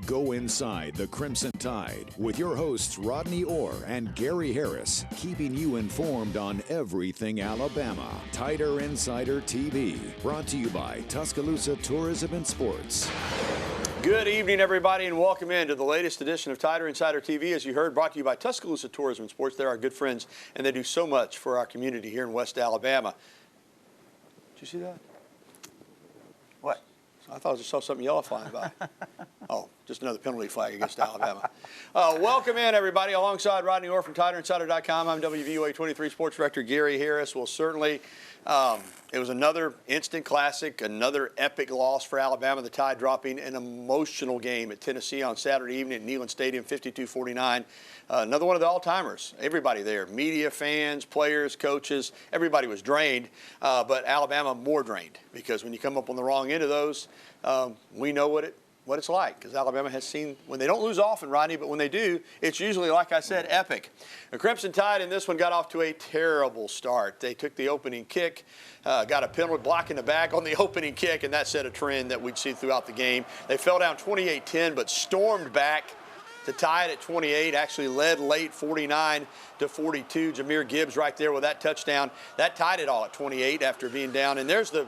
Go inside the Crimson Tide with your hosts Rodney Orr and Gary Harris, keeping you informed on everything Alabama. Tider Insider TV, brought to you by Tuscaloosa Tourism and Sports. Good evening, everybody, and welcome into the latest edition of Tider Insider TV. As you heard, brought to you by Tuscaloosa Tourism and Sports. They're our good friends, and they do so much for our community here in West Alabama. Did you see that? What? I thought I just saw something yellow flying by. Oh, just another penalty flag against Alabama. Welcome in, everybody. Alongside Rodney Orr from TiderInsider.com, I'm WVUA 23 Sports Director Gary Harris. Well, certainly, it was another instant classic, another epic loss for Alabama. The Tide dropping an emotional game at Tennessee on Saturday evening at Neyland Stadium, 52-49. Another one of the all-timers. Everybody there, media, fans, players, coaches, everybody was drained, but Alabama more drained because when you come up on the wrong end of those, we know what it's like, because Alabama has seen, when they don't lose often, Rodney, but when they do, it's usually, like I said, epic. The Crimson Tide in this one got off to a terrible start. They took the opening kick, got a penalty block in the back on the opening kick, and that set a trend that we'd see throughout the game. They fell down 28-10, but stormed back to tie it at 28, actually led late 49-42. Jahmyr Gibbs right there with that touchdown. That tied it all at 28 after being down. And there's the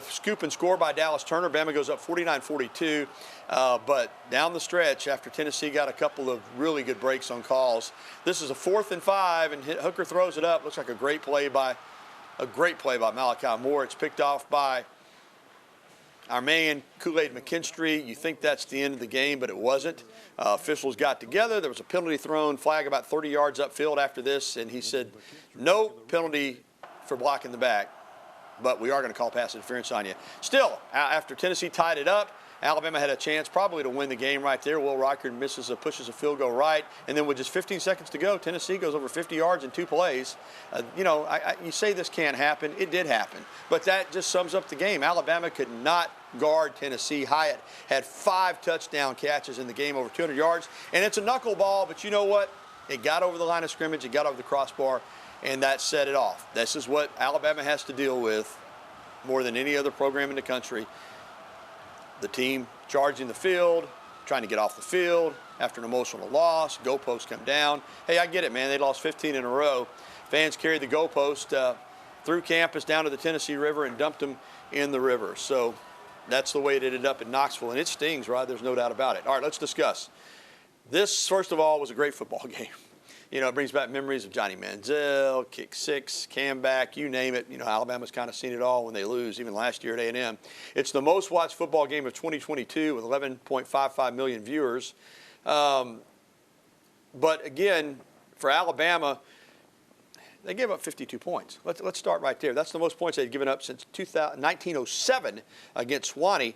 scoop and score by Dallas Turner. Bama goes up 49-42. But down the stretch, after Tennessee got a couple of really good breaks on calls, this is a 4th and 5, and Hooker throws it up. Looks like a great play by Malachi Moore. It's picked off by our man, Kool-Aid McKinstry. You think that's the end of the game, but it wasn't. Officials got together. There was a penalty thrown, flag about 30 yards upfield after this, and he said, no penalty for blocking the back, but we are going to call pass interference on you. Still, after Tennessee tied it up, Alabama had a chance probably to win the game right there. Will Reichard pushes a field goal right, and then with just 15 seconds to go, Tennessee goes over 50 yards in 2 plays. You say this can't happen. It did happen, but that just sums up the game. Alabama could not guard Tennessee. Hyatt had 5 touchdown catches in the game, over 200 yards, and it's a knuckleball, but you know what? It got over the line of scrimmage, it got over the crossbar, and that set it off. This is what Alabama has to deal with more than any other program in the country. The team charging the field, trying to get off the field after an emotional loss. Goalposts come down. Hey, I get it, man. They lost 15 in a row. Fans carried the goalpost through campus down to the Tennessee River and dumped them in the river. So that's the way it ended up in Knoxville, and it stings, right? There's no doubt about it. All right, let's discuss. This, first of all, was a great football game. It brings back memories of Johnny Manziel, kick 6, Camback, you name it. Alabama's kind of seen it all when they lose, even last year at A&M. It's the most watched football game of 2022 with 11.55 million viewers. But again, for Alabama, they gave up 52 points. Let's start right there. That's the most points they'd given up since 1907 against Swanee.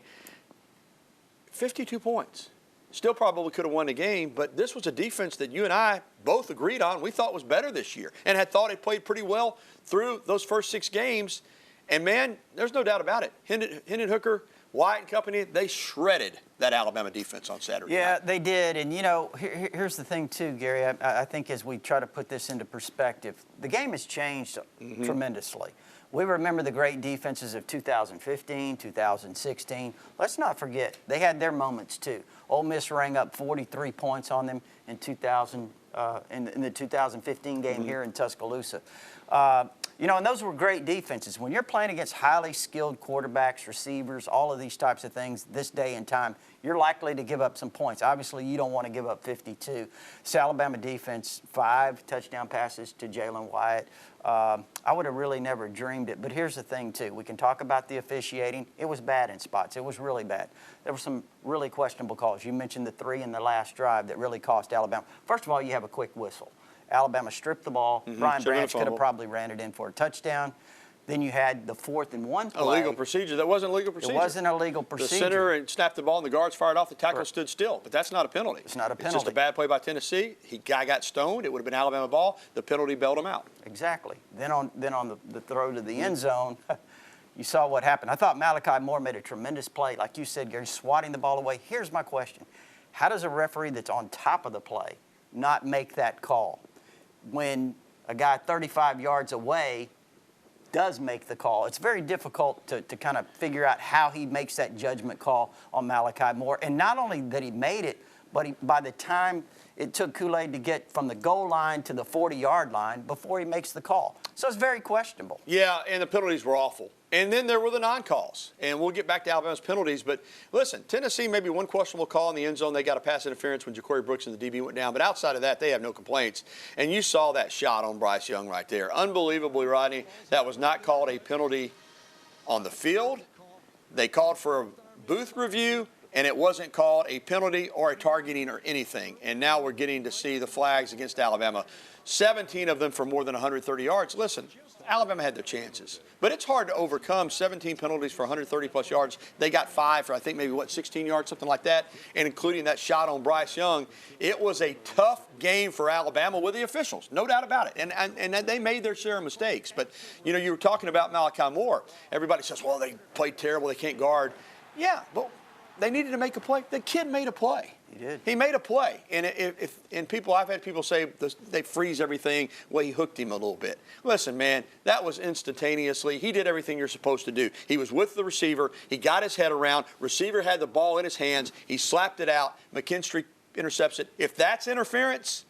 52 points. Still probably could have won the game, but this was a defense that you and I both agreed on we thought was better this year and had thought it played pretty well through those first 6 games. And, man, there's no doubt about it. Hendon Hooker, Wyatt and company, they shredded that Alabama defense on Saturday night. Yeah, they did. And, here's the thing, too, Gary. I think as we try to put this into perspective, the game has changed tremendously. We remember the great defenses of 2015, 2016. Let's not forget, they had their moments, too. Ole Miss rang up 43 points on them in in the 2015 game here in Tuscaloosa. And those were great defenses. When you're playing against highly skilled quarterbacks, receivers, all of these types of things this day and time, you're likely to give up some points. Obviously, you don't want to give up 52. This Alabama defense, 5 touchdown passes to Jalen Wyatt. I would have really never dreamed it. But here's the thing, too. We can talk about the officiating. It was bad in spots. It was really bad. There were some really questionable calls. You mentioned the 3 in the last drive that really cost Alabama. First of all, you have a quick whistle. Alabama stripped the ball. Brian Branch could have probably ran it in for a touchdown. Then you had the 4th and 1 play. Illegal procedure. That wasn't a legal procedure. It wasn't a legal procedure. The center and snapped the ball and the guards fired off. The tackle stood still. But that's not a penalty. It's not a penalty. It's just a bad play by Tennessee. Guy got stoned. It would have been Alabama ball. The penalty bailed him out. Exactly. Then on the throw to the end zone, you saw what happened. I thought Malachi Moore made a tremendous play. Like you said, Gary, swatting the ball away. Here's my question. How does a referee that's on top of the play not make that call when a guy 35 yards away does make the call. It's very difficult to kind of figure out how he makes that judgment call on Malachi Moore. And not only that he made it, but by the time it took Kool-Aid to get from the goal line to the 40-yard line before he makes the call. So it's very questionable. Yeah, and the penalties were awful. And then there were the non-calls. And we'll get back to Alabama's penalties. But listen, Tennessee maybe one questionable call in the end zone. They got a pass interference when Ja'Cory Brooks and the DB went down. But outside of that, they have no complaints. And you saw that shot on Bryce Young right there. Unbelievably, Rodney, that was not called a penalty on the field. They called for a booth review, and it wasn't called a penalty or a targeting or anything. And now we're getting to see the flags against Alabama. 17 of them for more than 130 yards. Listen, Alabama had their chances. But it's hard to overcome 17 penalties for 130-plus yards. They got 5 for, I think, maybe, 16 yards, something like that, and including that shot on Bryce Young. It was a tough game for Alabama with the officials, no doubt about it. And they made their share of mistakes. But, you know, you were talking about Malachi Moore. Everybody says, well, they played terrible, they can't guard. Yeah, but they needed to make a play. The kid made a play. He did. He made a play. And I've had people say they freeze everything. Well, he hooked him a little bit. Listen, man, that was instantaneously. He did everything you're supposed to do. He was with the receiver. He got his head around. Receiver had the ball in his hands. He slapped it out. McKinstry intercepts it. If that's interference,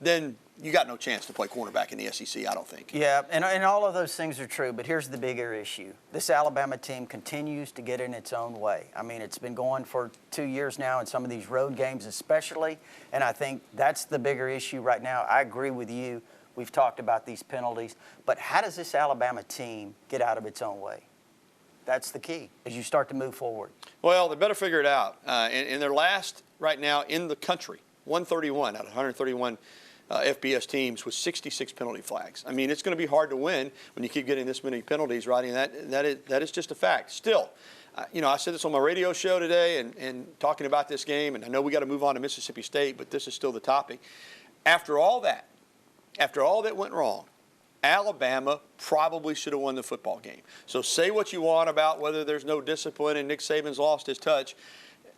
then you got no chance to play cornerback in the SEC, I don't think. Yeah, and all of those things are true, but here's the bigger issue. This Alabama team continues to get in its own way. I mean, it's been going for 2 years now in some of these road games especially, and I think that's the bigger issue right now. I agree with you. We've talked about these penalties, but how does this Alabama team get out of its own way? That's the key as you start to move forward. Well, they better figure it out. In their last, right now, in the country, 131 out of 131 FBS teams with 66 penalty flags. I mean, it's going to be hard to win when you keep getting this many penalties, Rodney, and that is just a fact. Still, you know, I said this on my radio show today and talking about this game, and I know we got to move on to Mississippi State, but this is still the topic. After all that went wrong, Alabama probably should have won the football game. So say what you want about whether there's no discipline and Nick Saban's lost his touch.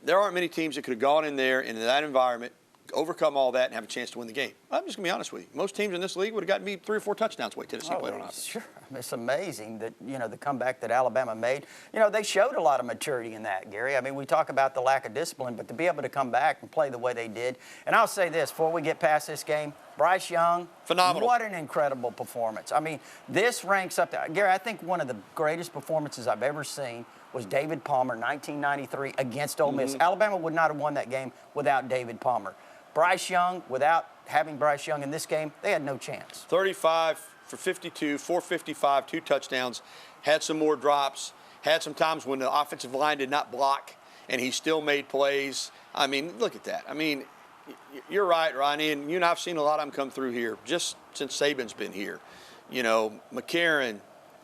There aren't many teams that could have gone in there into that environment, overcome all that, and have a chance to win the game. I'm just going to be honest with you. Most teams in this league would have gotten me 3 or 4 touchdowns the way Tennessee played on offense. Sure. It's amazing that, you know, the comeback that Alabama made. You know, they showed a lot of maturity in that, Gary. I mean, we talk about the lack of discipline, but to be able to come back and play the way they did. And I'll say this, before we get past this game, Bryce Young, phenomenal. What an incredible performance. I mean, this ranks up to, Gary, I think one of the greatest performances I've ever seen was David Palmer, 1993, against Ole Miss. Alabama would not have won that game without David Palmer. Bryce Young, without having Bryce Young in this game, they had no chance. 35 for 52, 455, 2 touchdowns, had some more drops, had some times when the offensive line did not block, and he still made plays. I mean, look at that. I mean, you're right, Ronnie, and you and I have seen a lot of them come through here just since Saban's been here. You know, McCarron,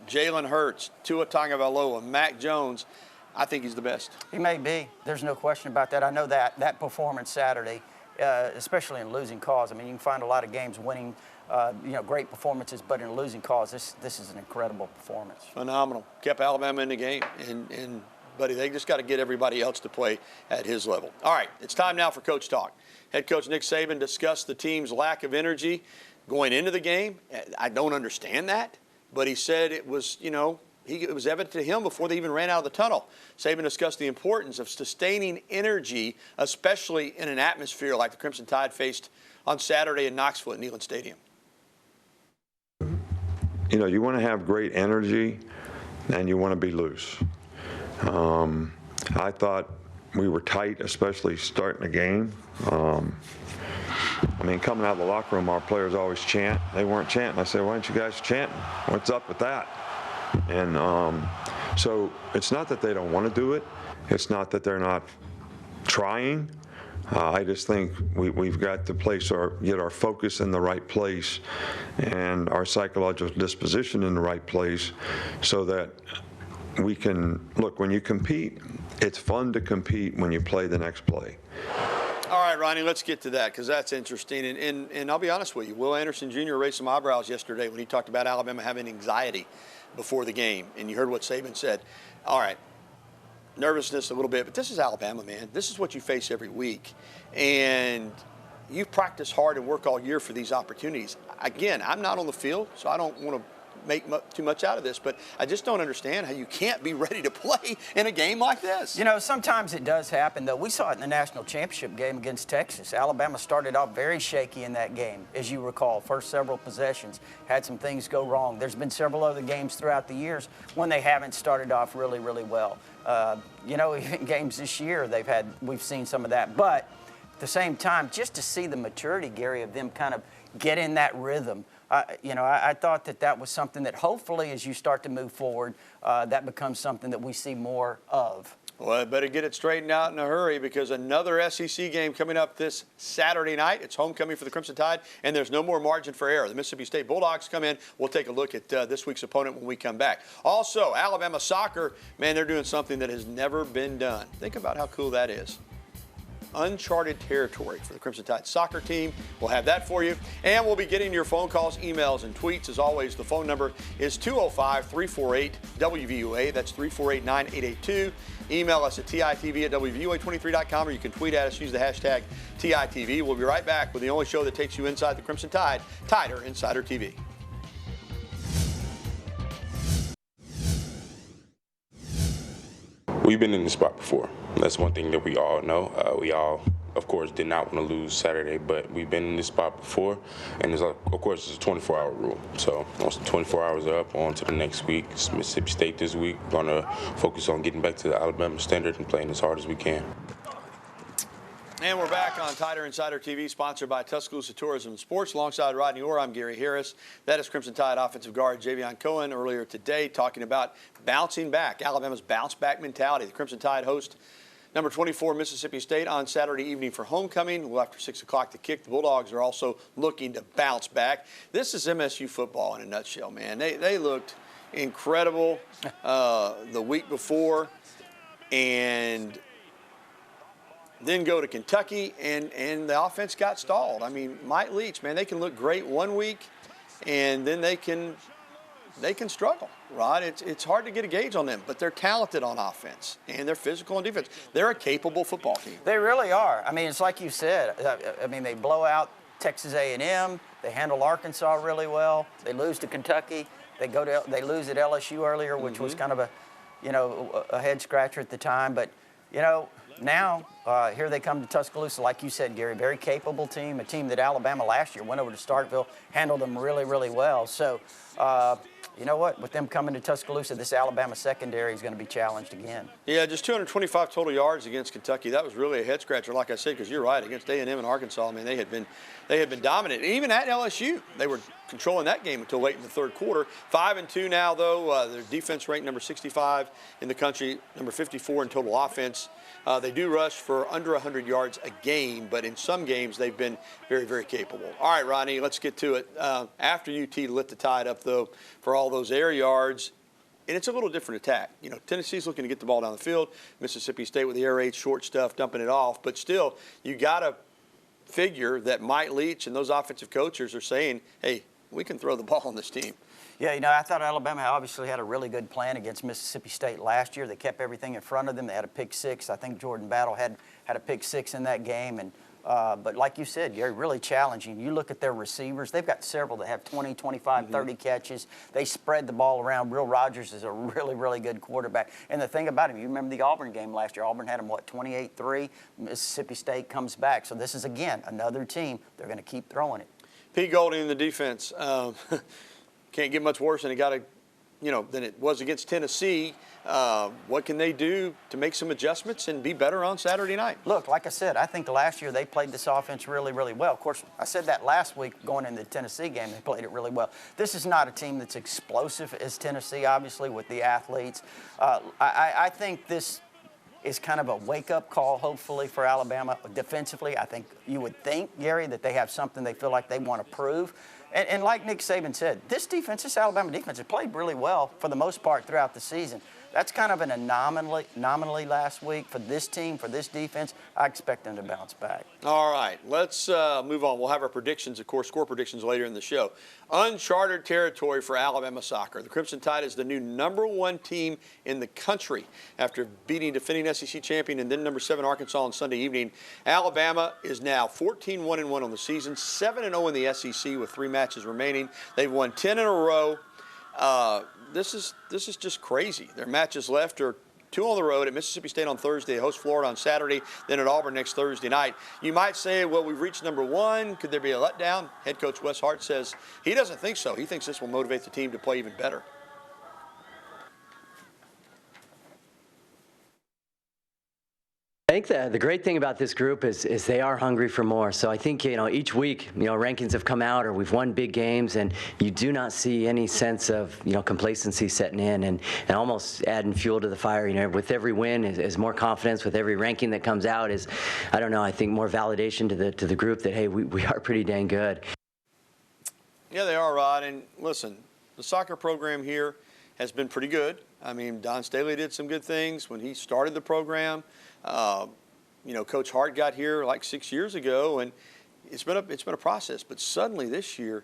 Jalen Hurts, Tua Tagovailoa, Mac Jones. I think he's the best. He may be. There's no question about that. I know that performance Saturday, especially in losing cause. I mean, you can find a lot of games winning, you know, great performances, but in a losing cause, this is an incredible performance. Phenomenal. Kept Alabama in the game, and buddy, they just got to get everybody else to play at his level. All right, it's time now for Coach Talk. Head coach Nick Saban discussed the team's lack of energy going into the game. I don't understand that, but he said it was, you know, it was evident to him before they even ran out of the tunnel. Saban discussed the importance of sustaining energy, especially in an atmosphere like the Crimson Tide faced on Saturday in Knoxville at Neyland Stadium. You know, you want to have great energy and you want to be loose. I thought we were tight, especially starting the game. I mean, coming out of the locker room, our players always chant. They weren't chanting. I said, why aren't you guys chanting? What's up with that? And so it's not that they don't want to do it. It's not that they're not trying. I just think we've got to get our focus in the right place and our psychological disposition in the right place so that we can, look, when you compete, it's fun to compete when you play the next play. All right, Ronnie, let's get to that because that's interesting. And I'll be honest with you, Will Anderson Jr. raised some eyebrows yesterday when he talked about Alabama having anxiety before the game. And you heard what Saban said. All right, nervousness a little bit, but this is Alabama, man. This is what you face every week. And you practice hard and work all year for these opportunities. Again, I'm not on the field, so I don't want to make too much out of this, but I just don't understand how you can't be ready to play in a game like this. You know, sometimes it does happen, though. We saw it in the national championship game against Texas. Alabama started off very shaky in that game, as you recall. First several possessions had some things go wrong. There's been several other games throughout the years when they haven't started off really, really well. You know, even games this year, we've seen some of that. But at the same time, just to see the maturity, Gary, of them kind of get in that rhythm. I thought that was something that hopefully as you start to move forward, that becomes something that we see more of. Well, I better get it straightened out in a hurry because another SEC game coming up this Saturday night. It's homecoming for the Crimson Tide, and there's no more margin for error. The Mississippi State Bulldogs come in. We'll take a look at this week's opponent when we come back. Also, Alabama soccer, man, they're doing something that has never been done. Think about how cool that is. Uncharted territory for the Crimson Tide soccer team. We'll have that for you. And we'll be getting your phone calls, emails, and tweets. As always, the phone number is 205-348-WVUA. That's 348-9882. Email us at TITV@WVUA23.com, or you can tweet at us. Use the hashtag TITV. We'll be right back with the only show that takes you inside the Crimson Tide, Tider Insider TV. We've been in this spot before. That's one thing that we all know. We all, of course, did not want to lose Saturday, but we've been in this spot before, and of course, it's a 24-hour rule. So once the 24 hours are up, on to the next week. It's Mississippi State this week. We're going to focus on getting back to the Alabama standard and playing as hard as we can. And we're back on Tider Insider TV, sponsored by Tuscaloosa Tourism and Sports. Alongside Rodney Orr, I'm Gary Harris. That is Crimson Tide offensive guard Javion Cohen earlier today talking about bouncing back, Alabama's bounce-back mentality. The Crimson Tide host number 24 Mississippi State on Saturday evening for homecoming. Well, after 6 o'clock to kick, the Bulldogs are also looking to bounce back. This is MSU football in a nutshell, man. They looked incredible the week before, and then go to Kentucky, and the offense got stalled. I mean, Mike Leach, man, they can look great one week, and then they can struggle, Rod. It's hard to get a gauge on them, but they're talented on offense, and they're physical on defense. They're a capable football team. They really are. I mean, it's like you said. I mean, they blow out Texas A&M. They handle Arkansas really well. They lose to Kentucky. They lose at LSU earlier, which was kind of a head scratcher at the time, but now, here they come to Tuscaloosa, like you said, Gary, very capable team, a team that Alabama last year went over to Starkville, handled them really, really well. So, you know what? With them coming to Tuscaloosa, this Alabama secondary is going to be challenged again. Yeah, just 225 total yards against Kentucky. That was really a head scratcher, like I said, because you're right. Against A&M and Arkansas, I mean, they had been dominant. Even at LSU, they were controlling that game until late in the third quarter. 5-2 now, though. Their defense ranked number 65 in the country, number 54 in total offense. They do rush for under 100 yards a game, but in some games they've been very, very capable. All right, Ronnie, let's get to it. After UT lit the Tide up, though, for all those air yards, and it's a little different attack. Tennessee's looking to get the ball down the field. Mississippi State with the air raid, short stuff, dumping it off. But still, you got to figure that Mike Leach and those offensive coaches are saying, hey, we can throw the ball on this team. Yeah, I thought Alabama obviously had a really good plan against Mississippi State last year. They kept everything in front of them. They had a pick six. I think Jordan Battle had a pick six in that game. And but like you said, Gary, really challenging. You look at their receivers. They've got several that have 20, 25, 30 catches. They spread the ball around. Will Rogers is a really, really good quarterback. And the thing about him, you remember the Auburn game last year. Auburn had him, 28-3. Mississippi State comes back. So this is, again, another team. They're going to keep throwing it. Pete Golding in the defense. Can't get much worse than than it was against Tennessee. What can they do to make some adjustments and be better on Saturday night? Look, like I said, I think last year they played this offense really, really well. Of course, I said that last week going into the Tennessee game, they played it really well. This is not a team that's explosive as Tennessee, obviously, with the athletes. I think this is kind of a wake-up call, hopefully, for Alabama defensively. I think you would think, Gary, that they have something they feel like they want to prove. And like Nick Saban said, this Alabama defense, has played really well for the most part throughout the season. That's kind of an anomaly last week for this team, for this defense. I expect them to bounce back. All right, let's move on. We'll have our predictions, of course, score predictions later in the show. Uncharted territory for Alabama soccer. The Crimson Tide is the new #1 team in the country after beating defending SEC champion and then number 7 Arkansas on Sunday evening. Alabama is now 14-1-1 on the season, 7-0 in the SEC with 3 matches remaining. They've won 10 in a row. This is just crazy. Their matches left are 2 on the road at Mississippi State on Thursday, host Florida on Saturday, then at Auburn next Thursday night. You might say, well, we've reached number 1. Could there be a letdown? Head coach Wes Hart says he doesn't think so. He thinks this will motivate the team to play even better. I think the great thing about this group is they are hungry for more. So I think, each week, rankings have come out or we've won big games, and you do not see any sense of, complacency setting in and almost adding fuel to the fire. With every win is more confidence. With every ranking that comes out is, I think more validation to the group that, hey, we are pretty dang good. Yeah, they are, Rod. And listen, the soccer program here has been pretty good. I mean, Don Staley did some good things when he started the program. Coach Hart got here like 6 years ago, and it's been a process. But suddenly this year,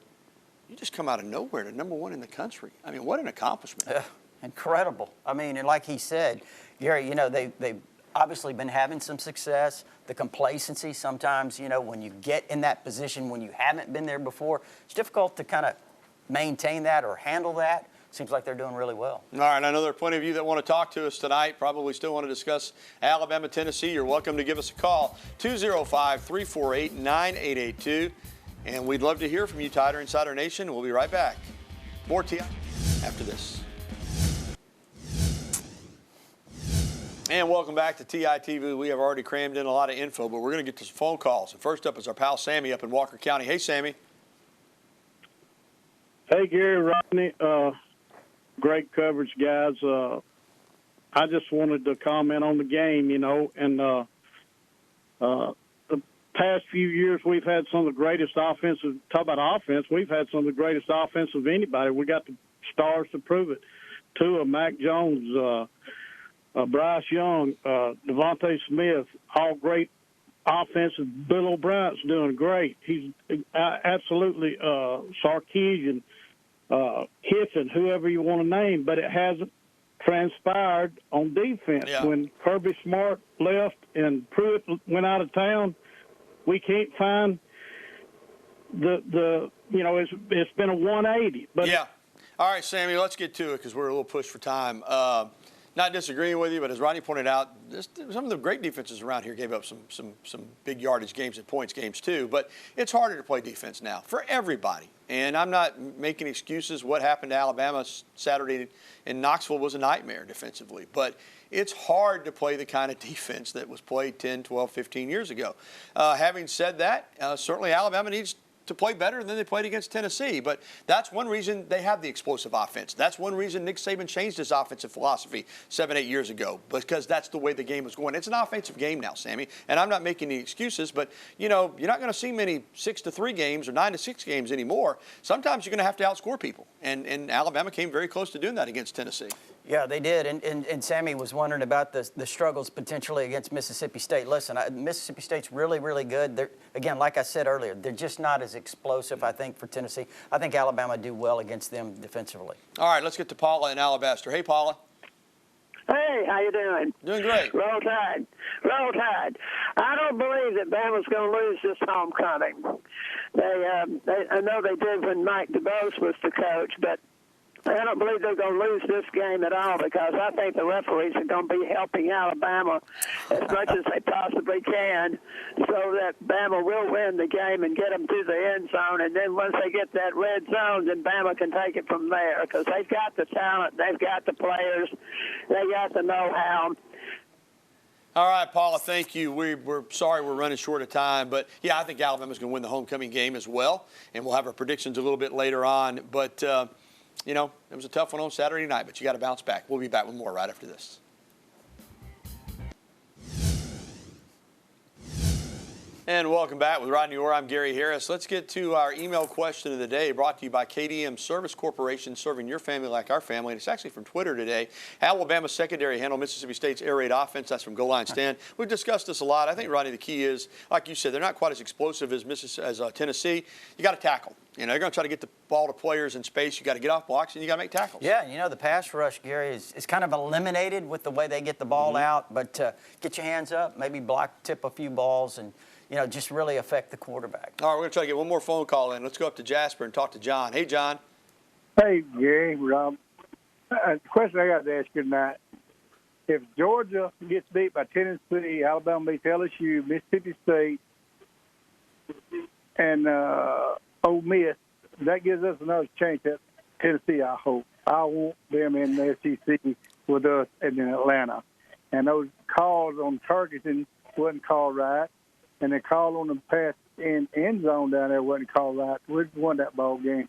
you just come out of nowhere to number 1 in the country. I mean, what an accomplishment! Incredible. I mean, and like he said, Gary, they've obviously been having some success. The complacency sometimes, when you get in that position when you haven't been there before, it's difficult to kind of maintain that or handle that. Seems like they're doing really well. All right, I know there are plenty of you that want to talk to us tonight, probably still want to discuss Alabama, Tennessee. You're welcome to give us a call, 205-348-9882. And we'd love to hear from you, Tider Insider Nation. We'll be right back. More TI after this. And welcome back to TI-TV. We have already crammed in a lot of info, but we're going to get to some phone calls. And first up is our pal Sammy up in Walker County. Hey, Sammy. Hey, Gary, Rodney. Great coverage, guys. I just wanted to comment on the game, and the past few years we've had some of the greatest offensive, talk about offense, we've had some of the greatest offense of anybody. We got the stars to prove it. Tua, Mac Jones, Bryce Young, Devontae Smith, all great offensive. Bill O'Brien's doing great. He's absolutely Sarkisian. Kiffin, whoever you want to name, but it hasn't transpired on defense. Yeah. When Kirby Smart left and Pruitt went out of town, we can't find it's been a 180. But yeah. All right, Sammy, let's get to it because we're a little pushed for time. Not disagreeing with you, but as Rodney pointed out, some of the great defenses around here gave up some big yardage games and points games too. But it's harder to play defense now for everybody. And I'm not making excuses. What happened to Alabama Saturday in Knoxville was a nightmare defensively. But it's hard to play the kind of defense that was played 10, 12, 15 years ago. Having said that, certainly Alabama needs to play better than they played against Tennessee. But that's one reason they have the explosive offense. That's one reason Nick Saban changed his offensive philosophy 7, 8 years ago, because that's the way the game was going. It's an offensive game now, Sammy, and I'm not making any excuses, but, you're not going to see many 6-3 games or 9-6 games anymore. Sometimes you're going to have to outscore people, and Alabama came very close to doing that against Tennessee. Yeah, they did. And Sammy was wondering about the struggles potentially against Mississippi State. Listen, Mississippi State's really, really good. They're, again, like I said earlier, they're just not as explosive, I think, for Tennessee. I think Alabama do well against them defensively. All right, let's get to Paula in Alabaster. Hey, Paula. Hey, how you doing? Doing great. Roll Tide. Roll Tide. I don't believe that Bama's going to lose this homecoming. I know they did when Mike DeBose was the coach, but I don't believe they're going to lose this game at all, because I think the referees are going to be helping Alabama as much as they possibly can so that Bama will win the game and get them to the end zone. And then once they get that red zone, then Bama can take it from there, because they've got the talent, they've got the players, they got the know-how. All right, Paula, thank you. We're sorry we're running short of time, but, yeah, I think Alabama's going to win the homecoming game as well, and we'll have our predictions a little bit later on. But, it was a tough one on Saturday night, but you got to bounce back. We'll be back with more right after this. And welcome back with Rodney Orr. I'm Gary Harris. Let's get to our email question of the day, brought to you by KDM Service Corporation, serving your family like our family. And it's actually from Twitter today. Alabama's secondary handle Mississippi State's air raid offense. That's from Goal Line Stan. We've discussed this a lot. I think, Rodney, the key is, like you said, they're not quite as explosive as Tennessee. You got to tackle. They're going to try to get the ball to players in space. You got to get off blocks, and you got to make tackles. Yeah, the pass rush, Gary, is kind of eliminated with the way they get the ball out. But get your hands up, maybe tip a few balls, and just really affect the quarterback. All right, we're going to try to get one more phone call in. Let's go up to Jasper and talk to John. Hey, John. Hey, Gary, Rob. The question I got to ask you tonight: if Georgia gets beat by Tennessee, Alabama beats LSU, Mississippi State, and Ole Miss, that gives us another chance at Tennessee, I hope. I want them in the SEC with us and in Atlanta. And those calls on Turkington wasn't called right, and the call on the pass in end zone down there wasn't called right. We won that ball game.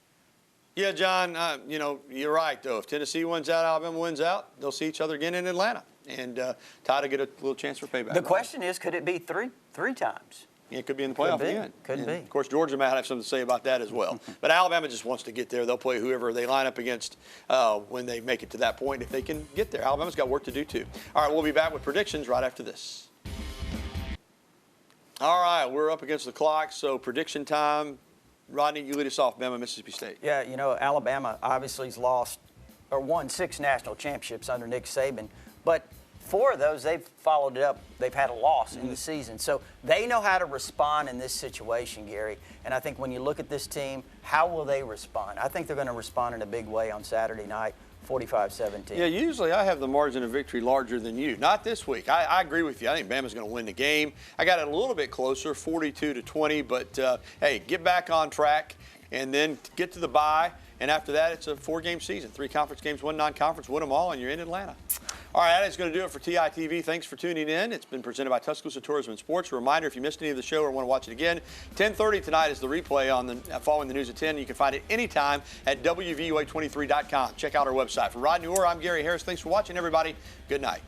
Yeah, John, you're right, though. If Tennessee wins out, Alabama wins out, they'll see each other again in Atlanta. And Todd will get a little chance for payback. The question is, could it be three times? Yeah, it could be in the playoff again. Could be. Of course, Georgia might have something to say about that as well. But Alabama just wants to get there. They'll play whoever they line up against when they make it to that point, if they can get there. Alabama's got work to do, too. All right, we'll be back with predictions right after this. All right, we're up against the clock, so prediction time. Rodney, you lead us off, Bama, Mississippi State. Yeah, Alabama obviously has won 6 national championships under Nick Saban, but 4 of those, they've followed it up. They've had a loss in the season. So they know how to respond in this situation, Gary. And I think when you look at this team, how will they respond? I think they're going to respond in a big way on Saturday night, 45-17. Yeah, usually I have the margin of victory larger than you. Not this week. I agree with you. I think Bama's going to win the game. I got it a little bit closer, 42-20. But, hey, get back on track and then get to the bye. And after that, it's a 4-game season. 3 conference games, 1 non-conference. Win them all, and you're in Atlanta. All right, that is going to do it for TITV. Thanks for tuning in. It's been presented by Tuscaloosa Tourism and Sports. A reminder, if you missed any of the show or want to watch it again, 10:30 tonight is the replay on following the news at 10. You can find it anytime at WVUA23.com. Check out our website. For Rodney Orr, I'm Gary Harris. Thanks for watching, everybody. Good night.